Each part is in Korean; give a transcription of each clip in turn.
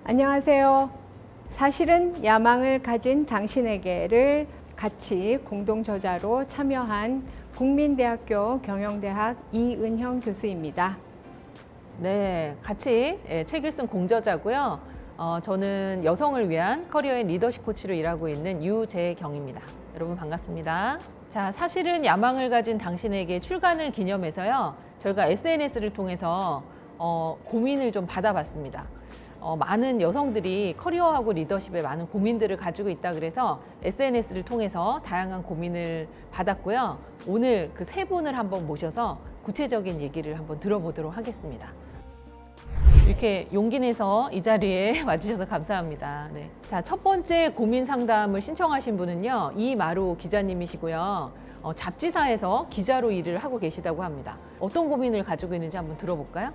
안녕하세요. 사실은 야망을 가진 당신에게를 같이 공동저자로 참여한 국민대학교 경영대학 이은형 교수입니다. 네, 같이 책을 쓴 공저자고요. 저는 여성을 위한 커리어의 리더십 코치로 일하고 있는 유재경입니다. 여러분 반갑습니다. 자, 사실은 야망을 가진 당신에게 출간을 기념해서요. 저희가 SNS를 통해서 고민을 좀 받아봤습니다. 많은 여성들이 커리어하고 리더십에 많은 고민들을 가지고 있다 그래서 SNS를 통해서 다양한 고민을 받았고요. 오늘 그 세 분을 한번 모셔서 구체적인 얘기를 한번 들어보도록 하겠습니다. 이렇게 용기 내서 이 자리에 와주셔서 감사합니다. 네. 자, 첫 번째 고민 상담을 신청하신 분은요, 이마루 기자님이시고요. 잡지사에서 기자로 일을 하고 계시다고 합니다. 어떤 고민을 가지고 있는지 한번 들어볼까요?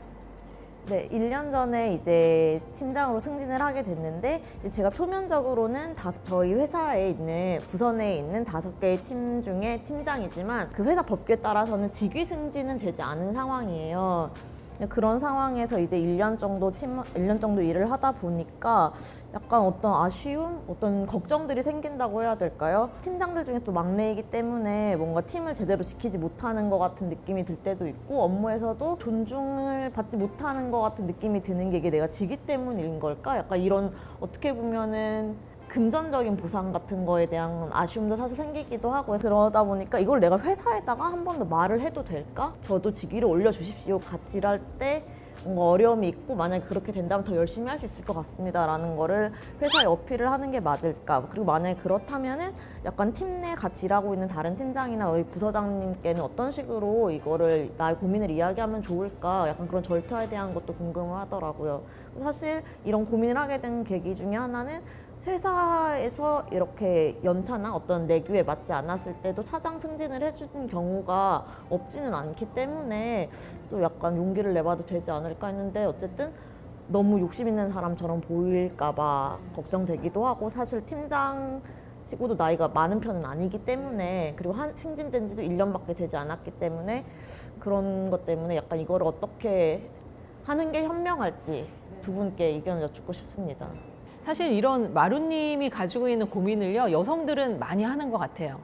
네, 1년 전에 이제 팀장으로 승진을 하게 됐는데, 이제 제가 표면적으로는 저희 회사에 있는 부서 내에 있는 5개의 팀 중에 팀장이지만 그 회사 법규에 따라서는 직위 승진은 되지 않은 상황이에요. 그런 상황에서 이제 1년 정도 일을 하다 보니까 약간 어떤 아쉬움, 어떤 걱정들이 생긴다고 해야 될까요? 팀장들 중에 또 막내이기 때문에 뭔가 팀을 제대로 지키지 못하는 것 같은 느낌이 들 때도 있고, 업무에서도 존중을 받지 못하는 것 같은 느낌이 드는 게 이게 내가 지기 때문인 걸까? 약간 이런, 어떻게 보면은 금전적인 보상 같은 거에 대한 아쉬움도 사실 생기기도 하고, 그러다 보니까 이걸 내가 회사에다가 한 번 더 말을 해도 될까? 저도 직위를 올려주십시오. 같이 일할 때 뭔가 어려움이 있고, 만약에 그렇게 된다면 더 열심히 할 수 있을 것 같습니다 라는 거를 회사에 어필을 하는 게 맞을까? 그리고 만약에 그렇다면은 약간 팀 내 같이 일하고 있는 다른 팀장이나 우리 부서장님께는 어떤 식으로 이거를 나의 고민을 이야기하면 좋을까? 약간 그런 절차에 대한 것도 궁금을 하더라고요. 사실 이런 고민을 하게 된 계기 중에 하나는 회사에서 이렇게 연차나 어떤 내규에 맞지 않았을 때도 차장 승진을 해주는 경우가 없지는 않기 때문에 또 약간 용기를 내봐도 되지 않을까 했는데, 어쨌든 너무 욕심 있는 사람처럼 보일까 봐 걱정되기도 하고, 사실 팀장 치고도 나이가 많은 편은 아니기 때문에, 그리고 승진된 지도 1년밖에 되지 않았기 때문에 그런 것 때문에 약간 이거를 어떻게 하는 게 현명할지 두 분께 의견을 여쭙고 싶습니다. 사실 이런 마루님이 가지고 있는 고민을요, 여성들은 많이 하는 것 같아요.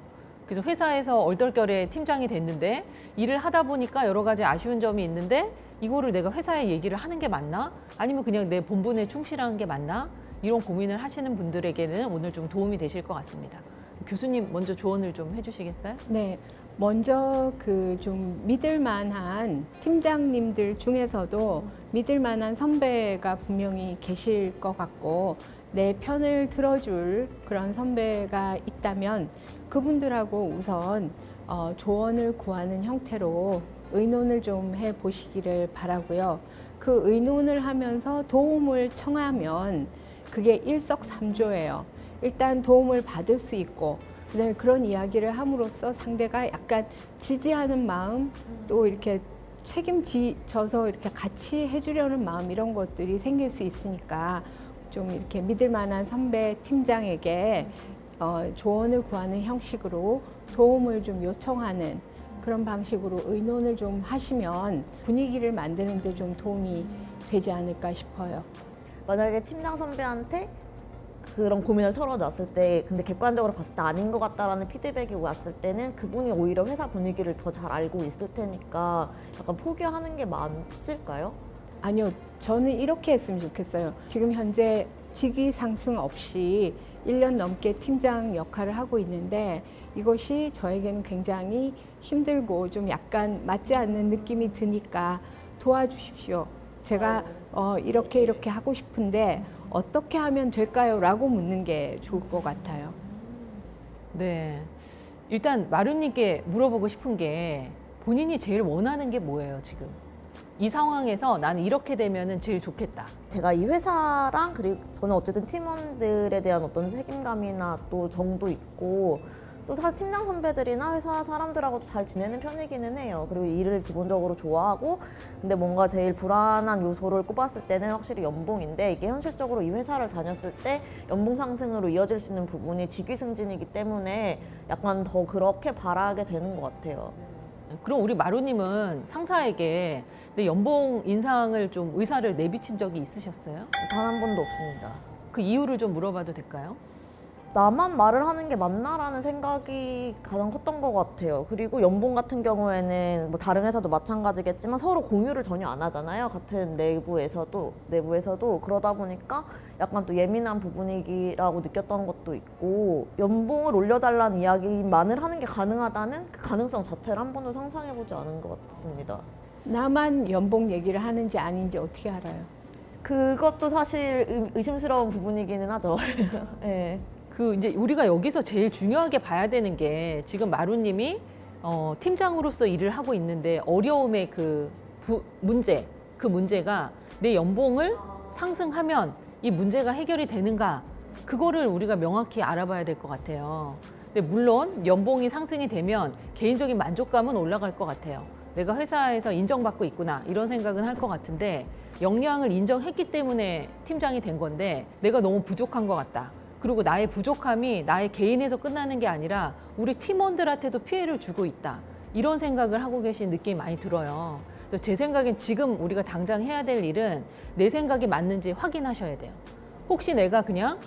그래서 회사에서 얼떨결에 팀장이 됐는데 일을 하다 보니까 여러 가지 아쉬운 점이 있는데, 이거를 내가 회사에 얘기를 하는 게 맞나? 아니면 그냥 내 본분에 충실한 게 맞나? 이런 고민을 하시는 분들에게는 오늘 좀 도움이 되실 것 같습니다. 교수님 먼저 조언을 좀 해주시겠어요? 네, 먼저 그 좀 믿을 만한 팀장님들 중에서도 믿을 만한 선배가 분명히 계실 것 같고, 내 편을 들어줄 그런 선배가 있다면 그분들하고 우선 조언을 구하는 형태로 의논을 좀 해보시기를 바라고요. 그 의논을 하면서 도움을 청하면 그게 일석삼조예요. 일단 도움을 받을 수 있고, 그다음에 그런 이야기를 함으로써 상대가 약간 지지하는 마음, 또 이렇게 책임져서 이렇게 같이 해주려는 마음, 이런 것들이 생길 수 있으니까 좀 이렇게 믿을 만한 선배 팀장에게 조언을 구하는 형식으로 도움을 좀 요청하는 그런 방식으로 의논을 좀 하시면 분위기를 만드는 데 좀 도움이 되지 않을까 싶어요. 만약에 팀장 선배한테 그런 고민을 털어놨을 때, 근데 객관적으로 봤을 때 아닌 것 같다라는 피드백이 왔을 때는 그분이 오히려 회사 분위기를 더 잘 알고 있을 테니까 약간 포기하는 게 맞을까요? 아니요, 저는 이렇게 했으면 좋겠어요. 지금 현재 직위 상승 없이 1년 넘게 팀장 역할을 하고 있는데, 이것이 저에게는 굉장히 힘들고 좀 약간 맞지 않는 느낌이 드니까 도와주십시오. 제가 이렇게 하고 싶은데 어떻게 하면 될까요? 라고 묻는 게 좋을 것 같아요. 네, 일단 마루님께 물어보고 싶은 게, 본인이 제일 원하는 게 뭐예요, 지금? 이 상황에서 나는 이렇게 되면은 제일 좋겠다. 제가 이 회사랑, 그리고 저는 어쨌든 팀원들에 대한 어떤 책임감이나 또 정도 있고, 또 사실 팀장 선배들이나 회사 사람들하고도 잘 지내는 편이기는 해요. 그리고 일을 기본적으로 좋아하고, 근데 뭔가 제일 불안한 요소를 꼽았을 때는 확실히 연봉인데, 이게 현실적으로 이 회사를 다녔을 때 연봉 상승으로 이어질 수 있는 부분이 직위 승진이기 때문에 약간 더 그렇게 바라게 되는 것 같아요. 그럼 우리 마루님은 상사에게 내 연봉 인상을 좀 의사를 내비친 적이 있으셨어요? 단 한 번도 없습니다. 그 이유를 좀 물어봐도 될까요? 나만 말을 하는 게 맞나라는 생각이 가장 컸던 것 같아요. 그리고 연봉 같은 경우에는 뭐 다른 회사도 마찬가지겠지만 서로 공유를 전혀 안 하잖아요. 같은 내부에서도 그러다 보니까 약간 또 예민한 부분이라고 느꼈던 것도 있고, 연봉을 올려달라는 이야기만을 하는 게 가능하다는 그 가능성 자체를 한 번도 상상해보지 않은 것 같습니다. 나만 연봉 얘기를 하는지 아닌지 어떻게 알아요? 그것도 사실 의심스러운 부분이기는 하죠. 네. 그 이제 우리가 여기서 제일 중요하게 봐야 되는 게 지금 마루님이 팀장으로서 일을 하고 있는데 어려움의 그 문제가 내 연봉을 상승하면 이 문제가 해결이 되는가, 그거를 우리가 명확히 알아봐야 될 것 같아요. 근데 물론 연봉이 상승이 되면 개인적인 만족감은 올라갈 것 같아요. 내가 회사에서 인정받고 있구나 이런 생각은 할 것 같은데, 역량을 인정했기 때문에 팀장이 된 건데 내가 너무 부족한 것 같다. 그리고 나의 부족함이 나의 개인에서 끝나는 게 아니라 우리 팀원들한테도 피해를 주고 있다. 이런 생각을 하고 계신 느낌이 많이 들어요. 제 생각엔 지금 우리가 당장 해야 될 일은 내 생각이 맞는지 확인하셔야 돼요. 혹시 내가 그냥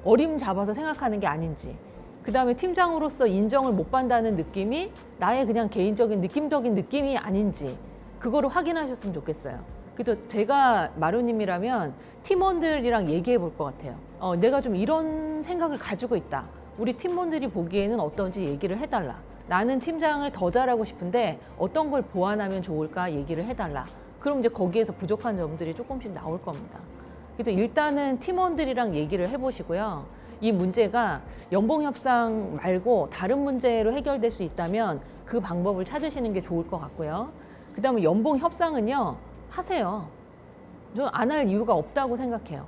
어림잡아서 생각하는 게 아닌지, 그 다음에 팀장으로서 인정을 못 받는다는 느낌이 나의 그냥 개인적인 느낌적인 느낌이 아닌지, 그거를 확인하셨으면 좋겠어요. 그래서 제가 마루님이라면 팀원들이랑 얘기해 볼 것 같아요. 내가 좀 이런 생각을 가지고 있다. 우리 팀원들이 보기에는 어떤지 얘기를 해달라. 나는 팀장을 더 잘하고 싶은데 어떤 걸 보완하면 좋을까 얘기를 해달라. 그럼 이제 거기에서 부족한 점들이 조금씩 나올 겁니다. 그래서 일단은 팀원들이랑 얘기를 해보시고요. 이 문제가 연봉 협상 말고 다른 문제로 해결될 수 있다면 그 방법을 찾으시는 게 좋을 것 같고요. 그 다음에 연봉 협상은요, 하세요. 저는 안 할 이유가 없다고 생각해요.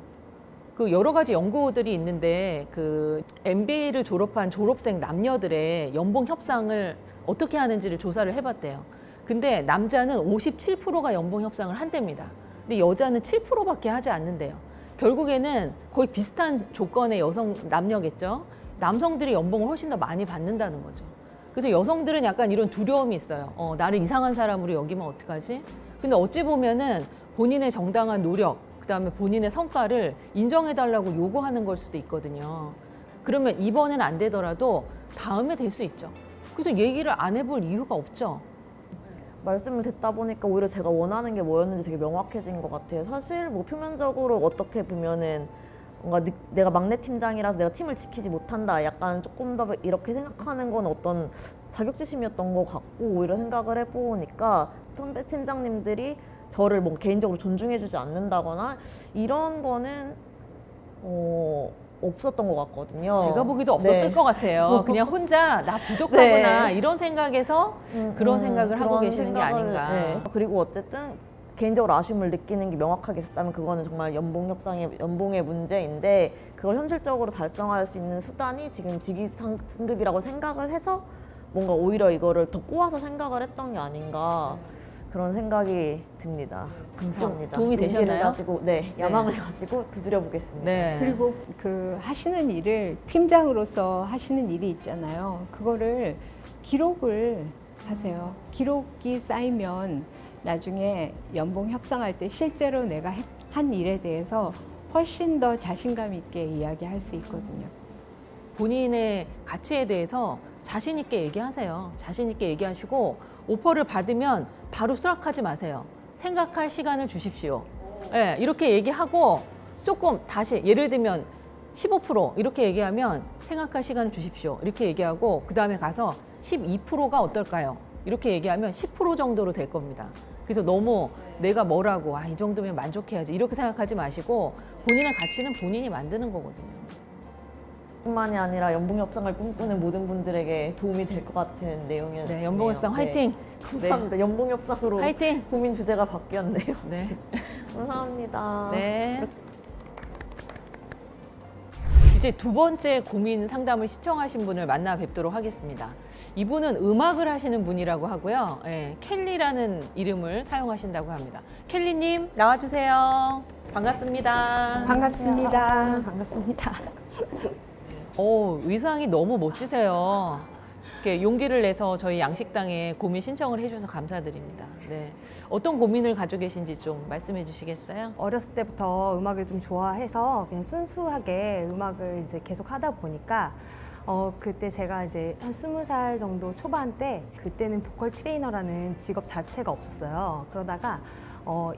그 여러 가지 연구들이 있는데 그 MBA를 졸업한 졸업생 남녀들의 연봉 협상을 어떻게 하는지를 조사를 해봤대요. 근데 남자는 57%가 연봉 협상을 한답니다. 근데 여자는 7%밖에 하지 않는데요. 결국에는 거의 비슷한 조건의 남녀겠죠. 남성들이 연봉을 훨씬 더 많이 받는다는 거죠. 그래서 여성들은 약간 이런 두려움이 있어요. 나를 이상한 사람으로 여기면 어떡하지? 근데 어찌 보면은 본인의 정당한 노력, 그다음에 본인의 성과를 인정해달라고 요구하는 걸 수도 있거든요. 그러면 이번엔 안 되더라도 다음에 될 수 있죠. 그래서 얘기를 안 해볼 이유가 없죠. 말씀을 듣다 보니까 오히려 제가 원하는 게 뭐였는지 되게 명확해진 것 같아요. 사실 뭐 표면적으로 어떻게 보면은 뭔가 내가 막내 팀장이라서 내가 팀을 지키지 못한다, 약간 조금 더 이렇게 생각하는 건 어떤 자격지심이었던 것 같고, 오히려 생각을 해보니까 선배 팀장님들이 저를 뭐 개인적으로 존중해주지 않는다거나 이런 거는 없었던 것 같거든요. 제가 보기도 없었을 것 같아요. 그냥 혼자 나 부족하구나 이런 생각에서 그런 생각을 하고 계시는 게 아닌가. 네. 그리고 어쨌든 개인적으로 아쉬움을 느끼는 게 명확하게 있었다면 그거는 정말 연봉의 문제인데, 그걸 현실적으로 달성할 수 있는 수단이 지금 직위 상급이라고 생각을 해서 뭔가 오히려 이거를 더 꼬아서 생각을 했던 게 아닌가, 그런 생각이 듭니다. 감사합니다. 도움이 되셨나요? 가지고, 야망을 가지고 두드려 보겠습니다. 네. 그리고 그 하시는 일을 팀장으로서 하시는 일이 있잖아요. 그거를 기록을 하세요. 기록이 쌓이면 나중에 연봉 협상할 때 실제로 내가 한 일에 대해서 훨씬 더 자신감 있게 이야기할 수 있거든요. 본인의 가치에 대해서 자신 있게 얘기하세요. 자신 있게 얘기하시고 오퍼를 받으면 바로 수락하지 마세요. 생각할 시간을 주십시오. 네, 이렇게 얘기하고 조금 다시 예를 들면 15% 이렇게 얘기하면 생각할 시간을 주십시오. 이렇게 얘기하고 그 다음에 가서 12%가 어떨까요? 이렇게 얘기하면 10% 정도로 될 겁니다. 그래서 너무 내가 뭐라고 이 정도면 만족해야지 이렇게 생각하지 마시고 본인의 가치는 본인이 만드는 거거든요. 뿐만이 아니라 연봉 협상을 꿈꾸는 모든 분들에게 도움이 될 것 같은 내용이었네요. 네, 연봉 협상 화이팅! 감사합니다. 연봉 협상으로 화이팅! 고민 주제가 바뀌었네요. 네. 감사합니다. 네. 이제 두 번째 고민 상담을 시청하신 분을 만나 뵙도록 하겠습니다. 이분은 음악을 하시는 분이라고 하고요. 켈리라는 이름을 사용하신다고 합니다. 켈리님 나와주세요. 반갑습니다. 반갑습니다. 반갑습니다. 의상이 너무 멋지세요. 이렇게 용기를 내서 저희 양식당에 고민 신청을 해주셔서 감사드립니다. 네. 어떤 고민을 가지고 계신지 좀 말씀해 주시겠어요? 어렸을 때부터 음악을 좀 좋아해서 그냥 순수하게 음악을 이제 계속 하다 보니까 그때 제가 이제 한 20살 정도 초반 때 그때는 보컬 트레이너라는 직업 자체가 없었어요. 그러다가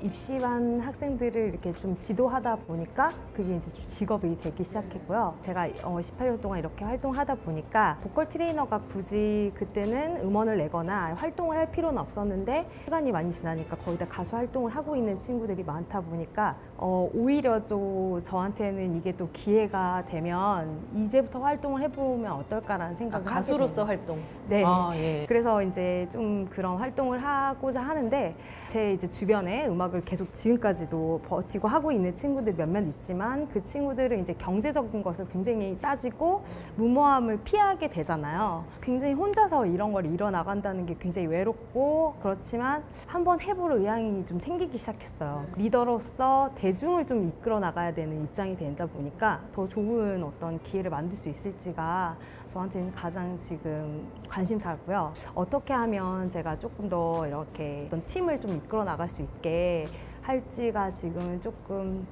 입시반 학생들을 이렇게 좀 지도하다 보니까 그게 이제 좀 직업이 되기 시작했고요. 제가 18년 동안 이렇게 활동하다 보니까 보컬 트레이너가 굳이 그때는 음원을 내거나 활동을 할 필요는 없었는데 시간이 많이 지나니까 거의 다 가수 활동을 하고 있는 친구들이 많다 보니까 오히려 좀 저한테는 이게 또 기회가 되면 이제부터 활동을 해보면 어떨까라는 생각을 하게 가수로서 되는. 활동. 네. 예. 그래서 이제 좀 그런 활동을 하고자 하는데 제 이제 주변에 음악을 계속 지금까지도 버티고 하고 있는 친구들 몇몇 있지만 그 친구들은 이제 경제적인 것을 굉장히 따지고 무모함을 피하게 되잖아요. 굉장히 혼자서 이런 걸 이뤄나간다는 게 굉장히 외롭고 그렇지만 한번 해볼 의향이 좀 생기기 시작했어요. 리더로서 대중을 좀 이끌어 나가야 되는 입장이 된다 보니까 더 좋은 어떤 기회를 만들 수 있을지가 저한테는 가장 지금 관심사고요. 어떻게 하면 제가 조금 더 이렇게 어떤 팀을 좀 이끌어 나갈 수 있게 할지가 지금은 조금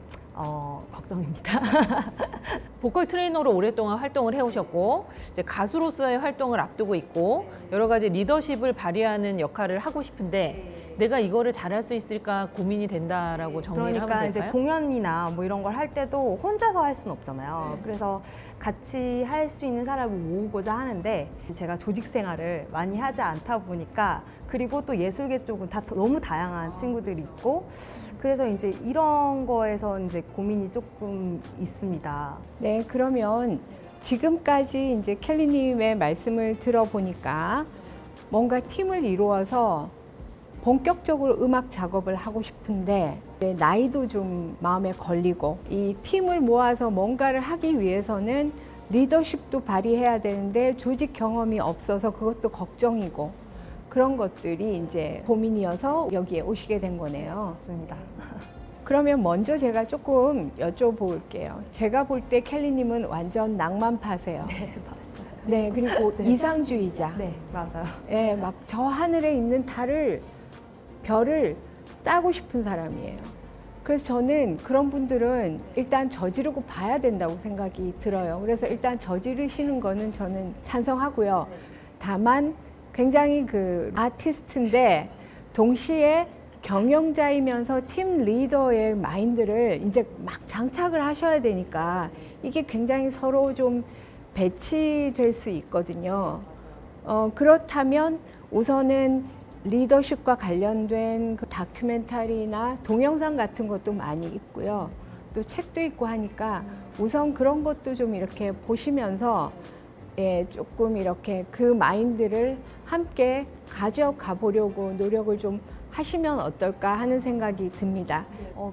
걱정입니다. 보컬 트레이너로 오랫동안 활동을 해오셨고 이제 가수로서의 활동을 앞두고 있고 여러 가지 리더십을 발휘하는 역할을 하고 싶은데 내가 이거를 잘할 수 있을까 고민이 된다라고 정리를 그러니까 하면 이제 될까요? 공연이나 뭐 이런 걸 할 때도 혼자서 할 수는 없잖아요. 그래서 같이 할 수 있는 사람을 모으고자 하는데 제가 조직 생활을 많이 하지 않다 보니까 그리고 또 예술계 쪽은 다 너무 다양한 친구들이 있고 그래서 이제 이런 거에서 이제 고민이 조금 있습니다. 네, 그러면 지금까지 이제 켈리님의 말씀을 들어보니까 뭔가 팀을 이루어서 본격적으로 음악 작업을 하고 싶은데 나이도 좀 마음에 걸리고 이 팀을 모아서 뭔가를 하기 위해서는 리더십도 발휘해야 되는데 조직 경험이 없어서 그것도 걱정이고 그런 것들이 이제 고민이어서 여기에 오시게 된 거네요. 맞습니다. 그러면 먼저 제가 조금 여쭤볼게요. 제가 볼 때 켈리님은 완전 낭만파세요. 네, 맞아요. 네, 그리고 네. 이상주의자. 네, 맞아요. 예, 막 저 하늘에 있는 별을 따고 싶은 사람이에요. 그래서 저는 그런 분들은 일단 저지르고 봐야 된다고 생각이 들어요. 그래서 일단 저지르시는 거는 저는 찬성하고요. 다만 굉장히 그 아티스트인데 동시에 경영자이면서 팀 리더의 마인드를 이제 막 장착을 하셔야 되니까 이게 굉장히 서로 좀 배치될 수 있거든요. 그렇다면 우선은 리더십과 관련된 그 다큐멘터리나 동영상 같은 것도 많이 있고요. 또 책도 있고 하니까 우선 그런 것도 좀 이렇게 보시면서 예, 조금 이렇게 그 마인드를 함께 가져가 보려고 노력을 좀 하시면 어떨까 하는 생각이 듭니다.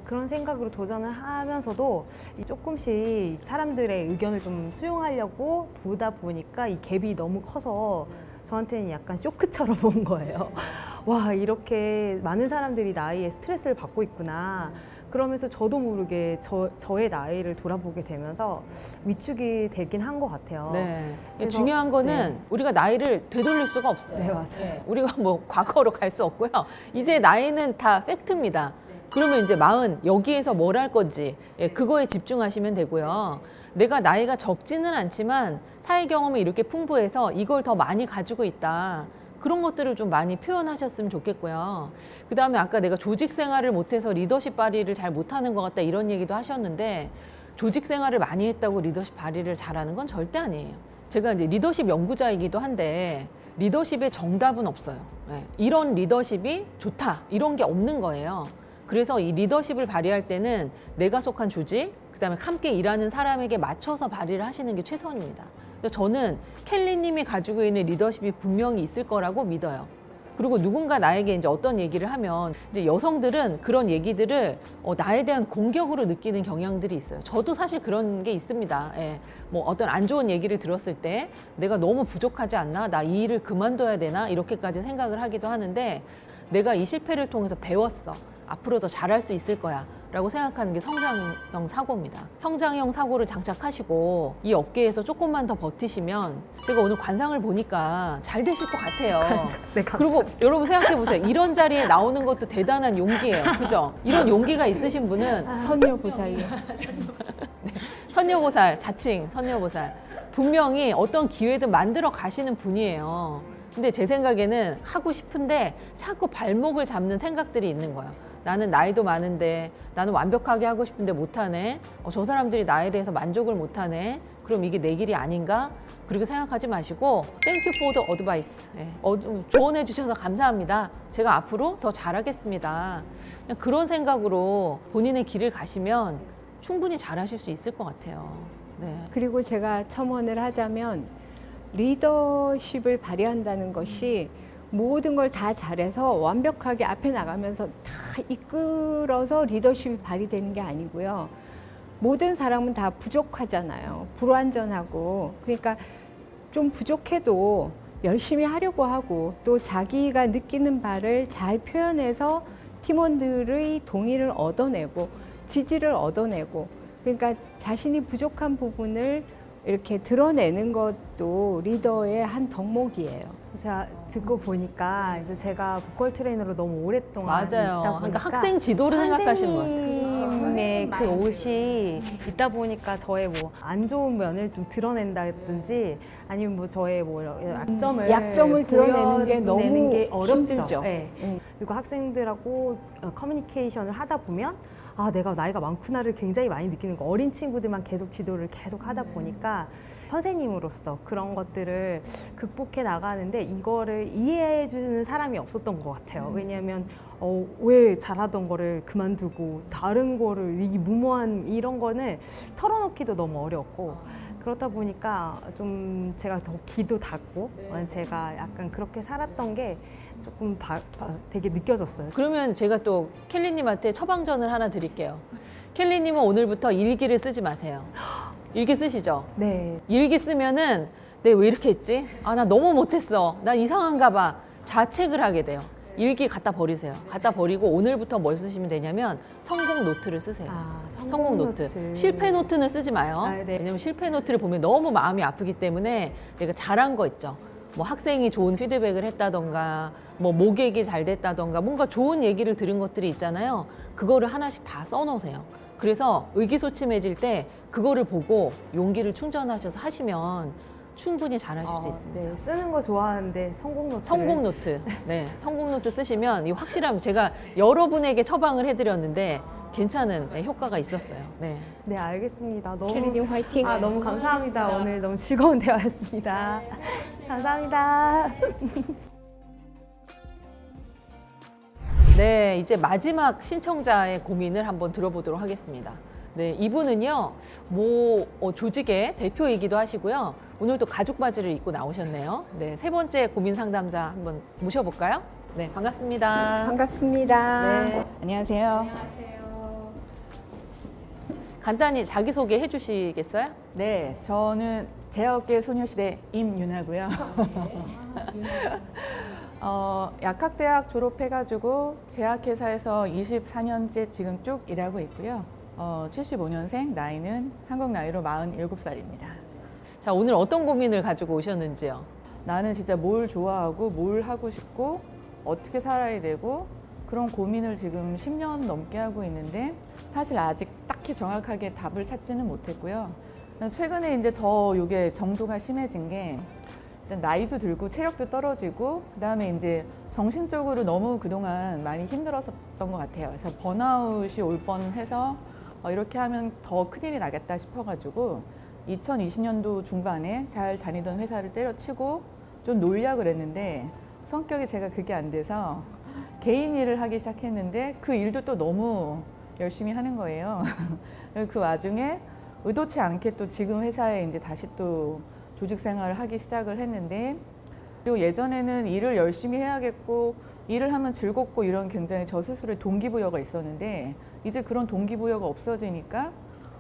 그런 생각으로 도전을 하면서도 조금씩 사람들의 의견을 좀 수용하려고 보다 보니까 이 갭이 너무 커서 저한테는 약간 쇼크처럼 온 거예요. 와, 이렇게 많은 사람들이 나이에 스트레스를 받고 있구나. 그러면서 저도 모르게 저의 나이를 돌아보게 되면서 위축이 되긴 한 것 같아요. 네. 그래서- 중요한 거는 우리가 나이를 되돌릴 수가 없어요. 네, 맞아요. 우리가 뭐 과거로 갈 수 없고요. 이제 나이는 다 팩트입니다. 그러면 이제 40 여기에서 뭘 할 건지 그거에 집중하시면 되고요. 내가 나이가 적지는 않지만 사회 경험이 이렇게 풍부해서 이걸 더 많이 가지고 있다. 그런 것들을 좀 많이 표현하셨으면 좋겠고요. 그 다음에 아까 내가 조직 생활을 못해서 리더십 발휘를 잘 못하는 것 같다 이런 얘기도 하셨는데 조직 생활을 많이 했다고 리더십 발휘를 잘하는 건 절대 아니에요. 제가 이제 리더십 연구자이기도 한데 리더십의 정답은 없어요. 네. 이런 리더십이 좋다 이런 게 없는 거예요. 그래서 이 리더십을 발휘할 때는 내가 속한 조직, 그다음에 함께 일하는 사람에게 맞춰서 발휘를 하시는 게 최선입니다. 그래서 저는 켈리님이 가지고 있는 리더십이 분명히 있을 거라고 믿어요. 그리고 누군가 나에게 이제 어떤 얘기를 하면 이제 여성들은 그런 얘기들을 나에 대한 공격으로 느끼는 경향들이 있어요. 저도 사실 그런 게 있습니다. 예. 뭐 어떤 안 좋은 얘기를 들었을 때 내가 너무 부족하지 않나? 나 이 일을 그만둬야 되나? 이렇게까지 생각을 하기도 하는데 내가 이 실패를 통해서 배웠어. 앞으로 더 잘할 수 있을 거야 라고 생각하는 게 성장형 사고입니다. 성장형 사고를 장착하시고 이 업계에서 조금만 더 버티시면 제가 오늘 관상을 보니까 잘 되실 것 같아요. 네, 그리고 여러분 생각해 보세요. 이런 자리에 나오는 것도 대단한 용기예요. 그죠? 이런 용기가 있으신 분은 선녀보살이요. 선녀보살, 자칭 선녀보살. 분명히 어떤 기회든 만들어 가시는 분이에요. 근데 제 생각에는 하고 싶은데 자꾸 발목을 잡는 생각들이 있는 거예요. 나는 나이도 많은데 나는 완벽하게 하고 싶은데 못하네. 저 사람들이 나에 대해서 만족을 못하네. 그럼 이게 내 길이 아닌가? 그렇게 생각하지 마시고 Thank you for the advice. 조언해 주셔서 감사합니다. 제가 앞으로 더 잘하겠습니다. 그냥 그런 생각으로 본인의 길을 가시면 충분히 잘하실 수 있을 것 같아요. 네. 그리고 제가 첨언을 하자면 리더십을 발휘한다는 것이 모든 걸 다 잘해서 완벽하게 앞에 나가면서 다 이끌어서 리더십이 발휘되는 게 아니고요. 모든 사람은 다 부족하잖아요. 불완전하고. 그러니까 좀 부족해도 열심히 하려고 하고 또 자기가 느끼는 바를 잘 표현해서 팀원들의 동의를 얻어내고 지지를 얻어내고 그러니까 자신이 부족한 부분을 이렇게 드러내는 것도 리더의 한 덕목이에요. 제가 듣고 보니까 이제 제가 보컬 트레이너로 너무 오랫동안 맞아요. 있다 보니까 그러니까 학생 지도를 생각하시는 것 같아요. 선생님의 그 옷이 있다 보니까 저의 뭐 안 좋은 면을 좀 드러낸다든지 아니면 뭐 저의 뭐 약점을 드러내는 게 너무 게 어렵죠. 힘들죠. 네. 그리고 학생들하고 커뮤니케이션을 하다 보면 아 내가 나이가 많구나를 굉장히 많이 느끼는 거. 어린 친구들만 계속 지도를 계속 하다 보니까 선생님으로서 그런 것들을 극복해 나가는데 이거를 이해해 주는 사람이 없었던 것 같아요. 왜냐하면 왜 잘하던 거를 그만두고 다른 거를 이 무모한 이런 거는 털어놓기도 너무 어려웠고 그렇다 보니까 좀 제가 더 기도 닫고 제가 약간 그렇게 살았던 게 조금 되게 느껴졌어요. 그러면 제가 또 켈리님한테 처방전을 하나 드릴게요. 켈리님은 오늘부터 일기를 쓰지 마세요. 일기 쓰시죠? 네. 일기 쓰면은 내가 왜 이렇게 했지? 아, 나 너무 못했어. 난 이상한가 봐. 자책을 하게 돼요. 일기 갖다 버리세요. 갖다 버리고 오늘부터 뭘 쓰시면 되냐면 성공 노트를 쓰세요. 성공 노트. 실패 노트는 쓰지 마요. 네. 왜냐면 실패 노트를 보면 너무 마음이 아프기 때문에 내가 잘한 거 있죠. 뭐 학생이 좋은 피드백을 했다던가 뭐 모객이 잘 됐다던가 뭔가 좋은 얘기를 들은 것들이 있잖아요. 그거를 하나씩 다 써놓으세요. 그래서 의기소침해질 때 그거를 보고 용기를 충전하셔서 하시면 충분히 잘하실 수 있습니다. 네, 쓰는 거 좋아하는데 성공 노트. 성공 노트. 네, 성공 노트 쓰시면 이 확실함 제가 여러분에게 처방을 해드렸는데 괜찮은 효과가 있었어요. 네. 네, 알겠습니다. 너무 켈리님 화이팅! 너무 감사합니다. 오늘 너무 즐거운 대화였습니다. 감사합니다. 네, 이제 마지막 신청자의 고민을 한번 들어보도록 하겠습니다. 네, 이분은요, 조직의 대표이기도 하시고요. 오늘 또 가죽 바지를 입고 나오셨네요. 네, 세 번째 고민 상담자 한번 모셔볼까요? 네, 반갑습니다. 반갑습니다. 네, 안녕하세요. 간단히 자기소개 해주시겠어요? 네, 저는 제약업계 소녀시대 임윤아고요. 약학대학 졸업해가지고 제약회사에서 24년째 지금 쭉 일하고 있고요. 75년생, 나이는 한국 나이로 47살입니다. 자, 오늘 어떤 고민을 가지고 오셨는지요? 나는 진짜 뭘 좋아하고 뭘 하고 싶고 어떻게 살아야 되고 그런 고민을 지금 10년 넘게 하고 있는데 사실 아직 딱히 정확하게 답을 찾지는 못했고요. 최근에 이제 더 이게 정도가 심해진 게 일단 나이도 들고 체력도 떨어지고 그다음에 이제 정신적으로 너무 그동안 많이 힘들었었던 것 같아요. 그래서 번아웃이 올 뻔해서 이렇게 하면 더 큰일이 나겠다 싶어가지고 2020년도 중반에 잘 다니던 회사를 때려치고 좀 놀려고 그랬는데 성격이 제가 그게 안 돼서 개인 일을 하기 시작했는데 그 일도 또 너무 열심히 하는 거예요. 그 와중에 의도치 않게 또 지금 회사에 이제 다시 또 조직 생활을 하기 시작을 했는데 그리고 예전에는 일을 열심히 해야겠고 일을 하면 즐겁고 이런 굉장히 저 스스로의 동기부여가 있었는데 이제 그런 동기부여가 없어지니까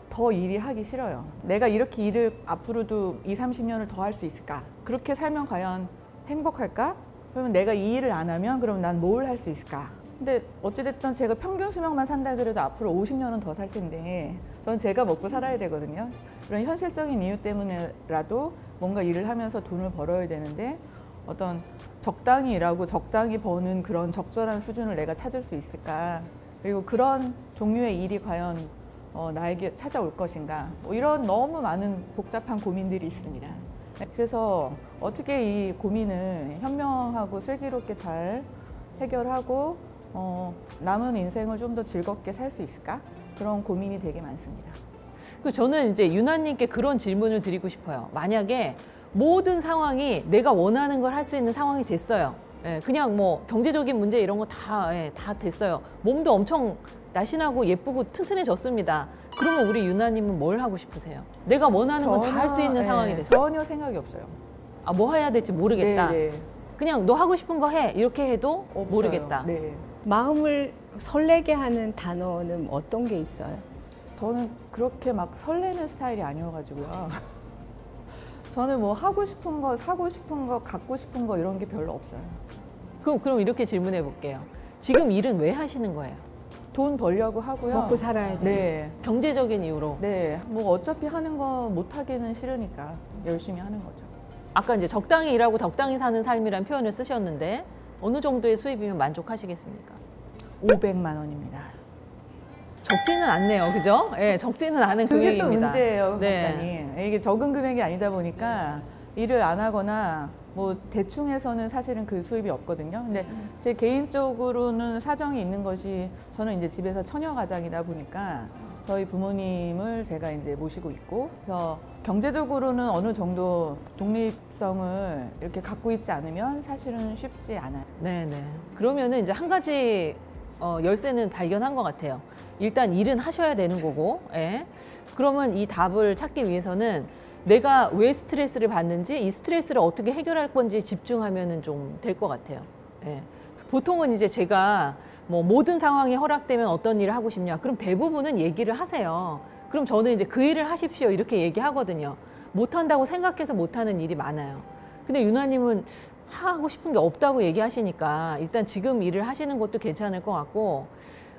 더 일이 하기 싫어요. 내가 이렇게 일을 앞으로도 20, 30년을 더 할 수 있을까? 그렇게 살면 과연 행복할까? 그러면 내가 이 일을 안 하면 그럼 난 뭘 할 수 있을까? 근데 어찌됐든 제가 평균 수명만 산다 그래도 앞으로 50년은 더 살 텐데 저는 제가 먹고 살아야 되거든요. 그런 현실적인 이유 때문에라도 뭔가 일을 하면서 돈을 벌어야 되는데 어떤 적당히 일하고 적당히 버는 그런 적절한 수준을 내가 찾을 수 있을까? 그리고 그런 종류의 일이 과연 나에게 찾아올 것인가? 뭐 이런 너무 많은 복잡한 고민들이 있습니다. 그래서 어떻게 이 고민을 현명하고 슬기롭게 잘 해결하고 남은 인생을 좀 더 즐겁게 살 수 있을까? 그런 고민이 되게 많습니다. 저는 이제 유나님께 그런 질문을 드리고 싶어요. 만약에 모든 상황이 내가 원하는 걸 할 수 있는 상황이 됐어요. 예, 그냥 뭐 경제적인 문제 이런 거 다 됐어요. 몸도 엄청 날씬하고 예쁘고 튼튼해졌습니다. 그러면 우리 유나님은 뭘 하고 싶으세요? 내가 원하는 건 다 할 수 있는 상황이 됐어요. 전혀 생각이 없어요. 아, 뭐 해야 될지 모르겠다. 네, 네. 그냥 너 하고 싶은 거 해. 이렇게 해도 없어요. 모르겠다. 네. 마음을 설레게 하는 단어는 어떤 게 있어요? 저는 그렇게 막 설레는 스타일이 아니어가지고요. 저는 뭐 하고 싶은 거, 사고 싶은 거, 갖고 싶은 거 이런 게 별로 없어요. 그럼 이렇게 질문해 볼게요. 지금 일은 왜 하시는 거예요? 돈 벌려고 하고요. 먹고 살아야 돼. 네. 경제적인 이유로. 네. 뭐 어차피 하는 거 못하기는 싫으니까 열심히 하는 거죠. 아까 이제 적당히 일하고 적당히 사는 삶이란 표현을 쓰셨는데 어느 정도의 수입이면 만족하시겠습니까? 500만 원입니다. 적지는 않네요, 그죠? 예, 적지는 않은 그게 또 금액입니다. 문제예요, 네. 박사님. 이게 적은 금액이 아니다 보니까 일을 안 하거나 뭐 대충 해서는 사실은 그 수입이 없거든요. 근데 제 개인적으로는 사정이 있는 것이 저는 이제 집에서 처녀 가장이다 보니까 저희 부모님을 제가 이제 모시고 있고 그래서 경제적으로는 어느 정도 독립성을 이렇게 갖고 있지 않으면 사실은 쉽지 않아요. 네네. 그러면은 이제 한 가지 열쇠는 발견한 것 같아요. 일단 일은 하셔야 되는 거고, 예. 그러면 이 답을 찾기 위해서는 내가 왜 스트레스를 받는지, 이 스트레스를 어떻게 해결할 건지 집중하면은 좀 될 것 같아요. 예. 보통은 이제 제가 뭐 모든 상황이 허락되면 어떤 일을 하고 싶냐, 그럼 대부분은 얘기를 하세요. 그럼 저는 이제 그 일을 하십시오 이렇게 얘기하거든요. 못한다고 생각해서 못하는 일이 많아요. 근데 유나님은 하고 싶은 게 없다고 얘기하시니까 일단 지금 일을 하시는 것도 괜찮을 것 같고,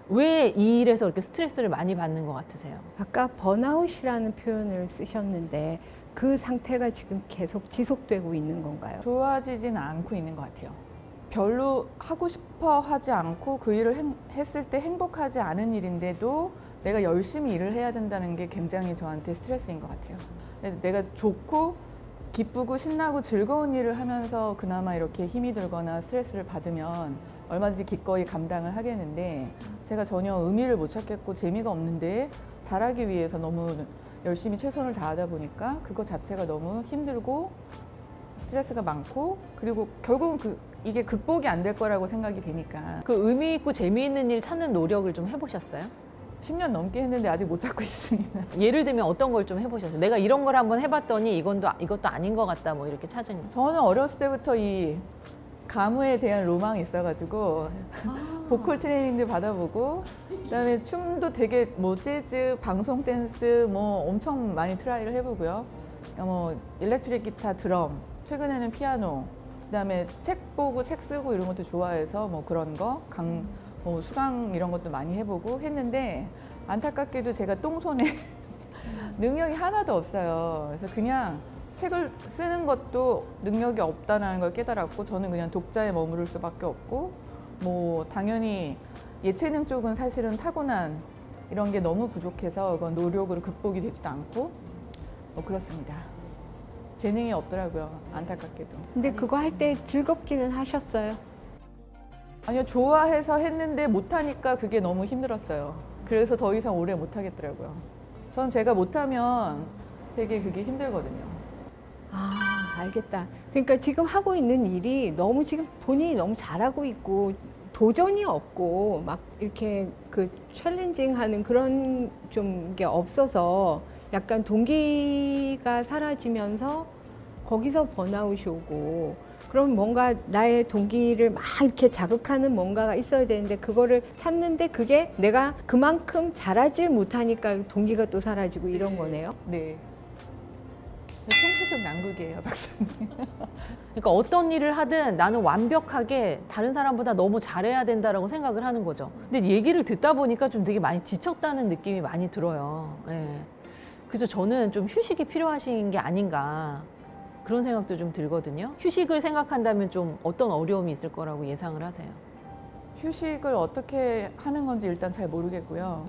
왜 이 일에서 이렇게 스트레스를 많이 받는 것 같으세요? 아까 번아웃이라는 표현을 쓰셨는데 그 상태가 지금 계속 지속되고 있는 건가요? 좋아지지는 않고 있는 것 같아요. 별로 하고 싶어 하지 않고 그 일을 했을 때 행복하지 않은 일인데도 내가 열심히 일을 해야 된다는 게 굉장히 저한테 스트레스인 것 같아요. 내가 좋고 기쁘고 신나고 즐거운 일을 하면서 그나마 이렇게 힘이 들거나 스트레스를 받으면 얼마든지 기꺼이 감당을 하겠는데 제가 전혀 의미를 못 찾겠고 재미가 없는데 잘하기 위해서 너무 열심히 최선을 다하다 보니까 그거 자체가 너무 힘들고 스트레스가 많고 그리고 결국은 이게 극복이 안 될 거라고 생각이 되니까 그 의미 있고 재미있는 일 찾는 노력을 좀 해보셨어요? 10년 넘게 했는데 아직 못 찾고 있습니다. 예를 들면 어떤 걸 좀 해보셨어요? 내가 이런 걸 한번 해봤더니 이것도 아닌 것 같다 뭐 이렇게 찾은 거. 저는 어렸을 때부터 이 가무에 대한 로망이 있어가지고 보컬 트레이닝도 받아보고 그다음에 춤도 되게 뭐 재즈, 방송 댄스 뭐 엄청 많이 트라이를 해보고요. 뭐 일렉트릭 기타, 드럼, 최근에는 피아노, 그다음에 책 보고 책 쓰고 이런 것도 좋아해서 뭐 그런 거 뭐 수강 이런 것도 많이 해보고 했는데 안타깝게도 제가 똥손에 능력이 하나도 없어요. 그래서 그냥 책을 쓰는 것도 능력이 없다는 걸 깨달았고 저는 그냥 독자에 머무를 수밖에 없고 뭐 당연히 예체능 쪽은 사실은 타고난 이런 게 너무 부족해서 그건 노력으로 극복이 되지도 않고 뭐 그렇습니다. 재능이 없더라고요. 안타깝게도. 근데 그거 할 때 즐겁기는 하셨어요? 아니요. 좋아해서 했는데 못하니까 그게 너무 힘들었어요. 그래서 더 이상 오래 못하겠더라고요. 전 제가 못하면 되게 그게 힘들거든요. 아, 알겠다. 그러니까 지금 하고 있는 일이 너무 지금 본인이 너무 잘하고 있고 도전이 없고 막 이렇게 그 챌린징하는 그런 좀 게 없어서 약간 동기가 사라지면서 거기서 번아웃이 오고 그럼 뭔가 나의 동기를 막 이렇게 자극하는 뭔가가 있어야 되는데 그거를 찾는데 그게 내가 그만큼 잘하지 못하니까 동기가 또 사라지고 이런 거네요. 네. 청취자 한쪽 난국이에요, 박사님. 그러니까 어떤 일을 하든 나는 완벽하게 다른 사람보다 너무 잘해야 된다라고 생각을 하는 거죠. 근데 얘기를 듣다 보니까 좀 되게 많이 지쳤다는 느낌이 많이 들어요. 예. 그래서 저는 좀 휴식이 필요하신 게 아닌가 그런 생각도 좀 들거든요. 휴식을 생각한다면 좀 어떤 어려움이 있을 거라고 예상을 하세요? 휴식을 어떻게 하는 건지 일단 잘 모르겠고요.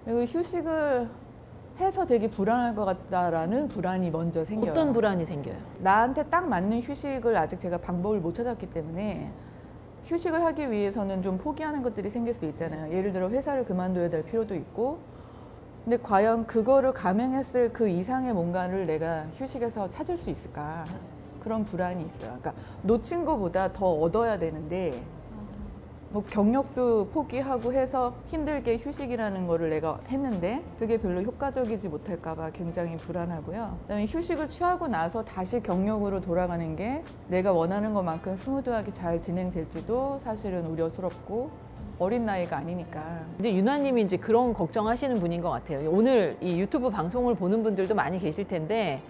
그리고 휴식을 해서 되게 불안할 것 같다라는 불안이 먼저 생겨요. 어떤 불안이 생겨요? 나한테 딱 맞는 휴식을 아직 제가 방법을 못 찾았기 때문에 휴식을 하기 위해서는 좀 포기하는 것들이 생길 수 있잖아요. 예를 들어 회사를 그만둬야 될 필요도 있고, 근데 과연 그거를 감행했을 그 이상의 뭔가를 내가 휴식에서 찾을 수 있을까? 그런 불안이 있어요. 그러니까 놓친 것보다 더 얻어야 되는데 뭐 경력도 포기하고 해서 힘들게 휴식이라는 거를 내가 했는데 그게 별로 효과적이지 못할까 봐 굉장히 불안하고요. 그다음에 휴식을 취하고 나서 다시 경력으로 돌아가는 게 내가 원하는 것만큼 스무드하게 잘 진행될지도 사실은 우려스럽고 어린 나이가 아니니까. 근데 유나님이 이제 그런 걱정하시는 분인 것 같아요. 오늘 이 유튜브 방송을 보는 분들도 많이 계실 텐데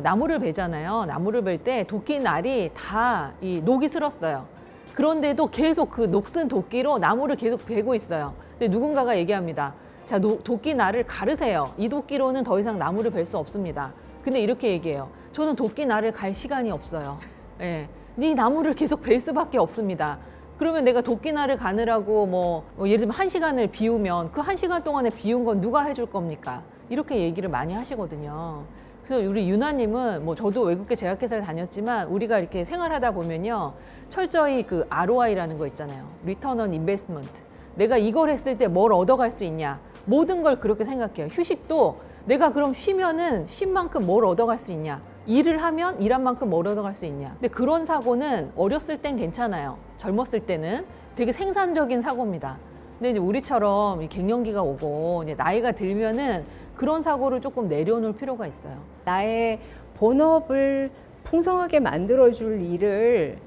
나무를 베잖아요. 나무를 벨 때 도끼 날이 다 이 녹이 슬었어요. 그런데도 계속 그 녹슨 도끼로 나무를 계속 베고 있어요. 근데 누군가가 얘기합니다. 자, 도끼 날을 가르세요. 이 도끼로는 더 이상 나무를 벨 수 없습니다. 근데 이렇게 얘기해요. 저는 도끼 날을 갈 시간이 없어요. 네 나무를 계속 벨 수밖에 없습니다. 그러면 내가 도끼 날을 가느라고 뭐 예를 들면 1시간을 비우면 그 1시간 동안에 비운 건 누가 해줄 겁니까? 이렇게 얘기를 많이 하시거든요. 그래서 우리 유나님은 뭐 저도 외국계 제약회사를 다녔지만 우리가 이렇게 생활하다 보면요. 철저히 그 ROI라는 거 있잖아요. Return on Investment. 내가 이걸 했을 때 뭘 얻어갈 수 있냐. 모든 걸 그렇게 생각해요. 휴식도 내가 그럼 쉬면은 쉰 만큼 뭘 얻어갈 수 있냐. 일을 하면 일한 만큼 뭘 얻어갈 수 있냐. 근데 그런 사고는 어렸을 땐 괜찮아요. 젊었을 때는 되게 생산적인 사고입니다. 근데 이제 우리처럼 이 갱년기가 오고 이제 나이가 들면은 그런 사고를 조금 내려놓을 필요가 있어요. 나의 본업을 풍성하게 만들어줄 일을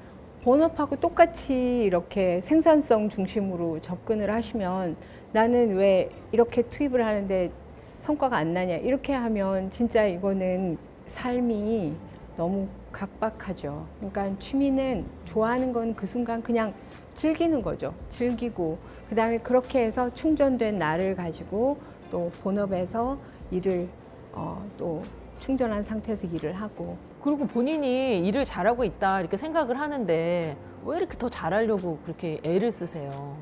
본업하고 똑같이 이렇게 생산성 중심으로 접근을 하시면 나는 왜 이렇게 투입을 하는데 성과가 안 나냐 이렇게 하면 진짜 이거는 삶이 너무 각박하죠. 그러니까 취미는 좋아하는 건 그 순간 그냥 즐기는 거죠. 즐기고 그 다음에 그렇게 해서 충전된 나를 가지고 또 본업에서 일을 또 충전한 상태에서 일을 하고. 그리고 본인이 일을 잘하고 있다 이렇게 생각을 하는데 왜 이렇게 더 잘하려고 그렇게 애를 쓰세요?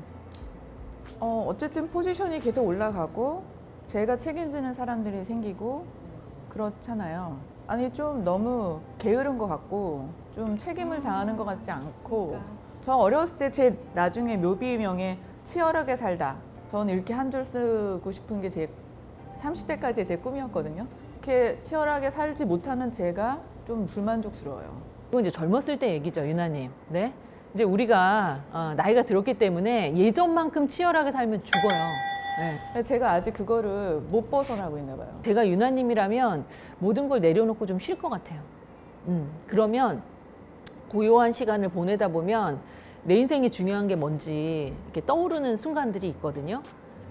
어쨌든 포지션이 계속 올라가고 제가 책임지는 사람들이 생기고 그렇잖아요. 아니 좀 너무 게으른 것 같고 좀 책임을 다하는 것 같지 않고 저 어렸을 때 제 나중에 묘비명에 치열하게 살다. 저는 이렇게 한 줄 쓰고 싶은 게 제 30대까지의 제 꿈이었거든요. 이렇게 치열하게 살지 못하는 제가 좀 불만족스러워요. 이건 이제 젊었을 때 얘기죠, 유나님. 네? 이제 우리가 나이가 들었기 때문에 예전만큼 치열하게 살면 죽어요. 네. 제가 아직 그거를 못 벗어나고 있나 봐요. 제가 유나님이라면 모든 걸 내려놓고 좀 쉴 것 같아요. 그러면 고요한 시간을 보내다 보면 내 인생에 중요한 게 뭔지 이렇게 떠오르는 순간들이 있거든요.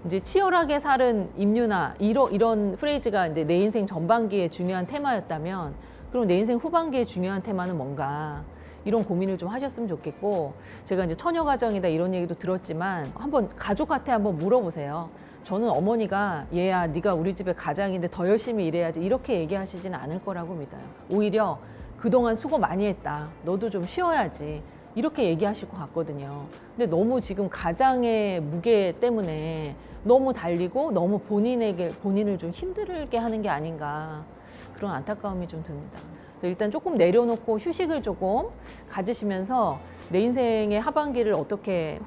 이제 치열하게 살은 임유나 이런 프레이즈가 이제 내 인생 전반기에 중요한 테마였다면 그럼 내 인생 후반기에 중요한 테마는 뭔가 이런 고민을 좀 하셨으면 좋겠고 제가 이제 처녀 가정이다 이런 얘기도 들었지만 한번 가족한테 한번 물어보세요. 저는 어머니가 얘야 네가 우리 집의 가장인데 더 열심히 일해야지 이렇게 얘기하시지는 않을 거라고 믿어요. 오히려 그동안 수고 많이 했다. 너도 좀 쉬어야지. 이렇게 얘기하실 것 같거든요. 근데 너무 지금 가장의 무게 때문에 너무 달리고 너무 본인을 좀 힘들게 하는 게 아닌가 그런 안타까움이 좀 듭니다. 일단 조금 내려놓고 휴식을 조금 가지시면서 내 인생의 후반기를 어떻게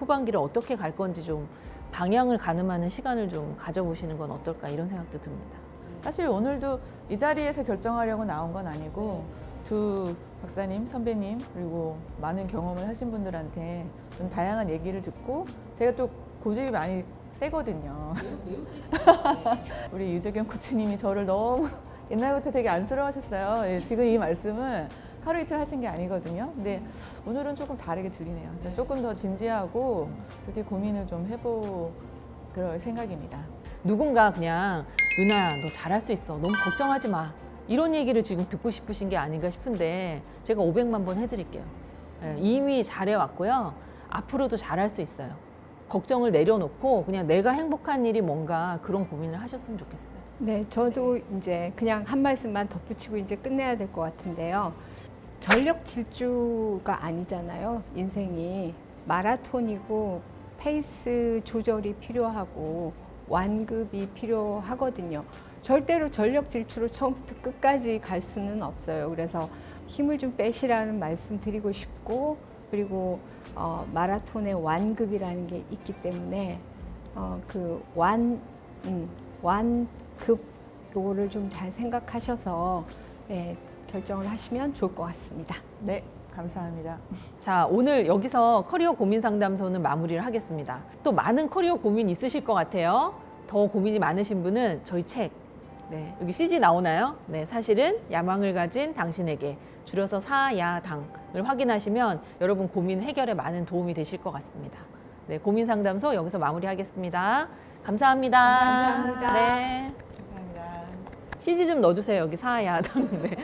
갈 건지 좀 방향을 가늠하는 시간을 좀 가져보시는 건 어떨까 이런 생각도 듭니다. 사실 오늘도 이 자리에서 결정하려고 나온 건 아니고 두 박사님, 선배님 그리고 많은 경험을 하신 분들한테 좀 다양한 얘기를 듣고 제가 또 고집이 많이 세거든요. 우리 유재경 코치님이 저를 너무 옛날부터 되게 안쓰러워하셨어요. 예, 지금 이 말씀은 하루 이틀 하신 게 아니거든요. 근데 오늘은 조금 다르게 들리네요. 그래서 조금 더 진지하고 그렇게 고민을 좀 그럴 생각입니다. 누군가 그냥 유나야 너 잘할 수 있어. 너무 걱정하지 마. 이런 얘기를 지금 듣고 싶으신 게 아닌가 싶은데 제가 500만 번 해드릴게요. 예, 이미 잘해왔고요. 앞으로도 잘할 수 있어요. 걱정을 내려놓고 그냥 내가 행복한 일이 뭔가 그런 고민을 하셨으면 좋겠어요. 네, 저도 이제 그냥 한 말씀만 덧붙이고 이제 끝내야 될 것 같은데요. 전력 질주가 아니잖아요, 인생이. 마라톤이고 페이스 조절이 필요하고 완급이 필요하거든요. 절대로 전력 질주로 처음부터 끝까지 갈 수는 없어요. 그래서 힘을 좀 빼시라는 말씀 드리고 싶고, 그리고 마라톤의 완급이라는 게 있기 때문에 그 완급 요거를 좀 잘 생각하셔서 예, 결정을 하시면 좋을 것 같습니다. 네, 감사합니다. 자, 오늘 여기서 커리어 고민 상담소는 마무리를 하겠습니다. 또 많은 커리어 고민 있으실 것 같아요. 더 고민이 많으신 분은 저희 책, 네, 여기 CG 나오나요? 네, 사실은 야망을 가진 당신에게, 줄여서 사야당을 확인하시면 여러분 고민 해결에 많은 도움이 되실 것 같습니다. 네, 고민 상담소 여기서 마무리하겠습니다. 감사합니다. 감사합니다. 네. 감사합니다. CG 좀 넣어주세요. 여기 사야당. 네.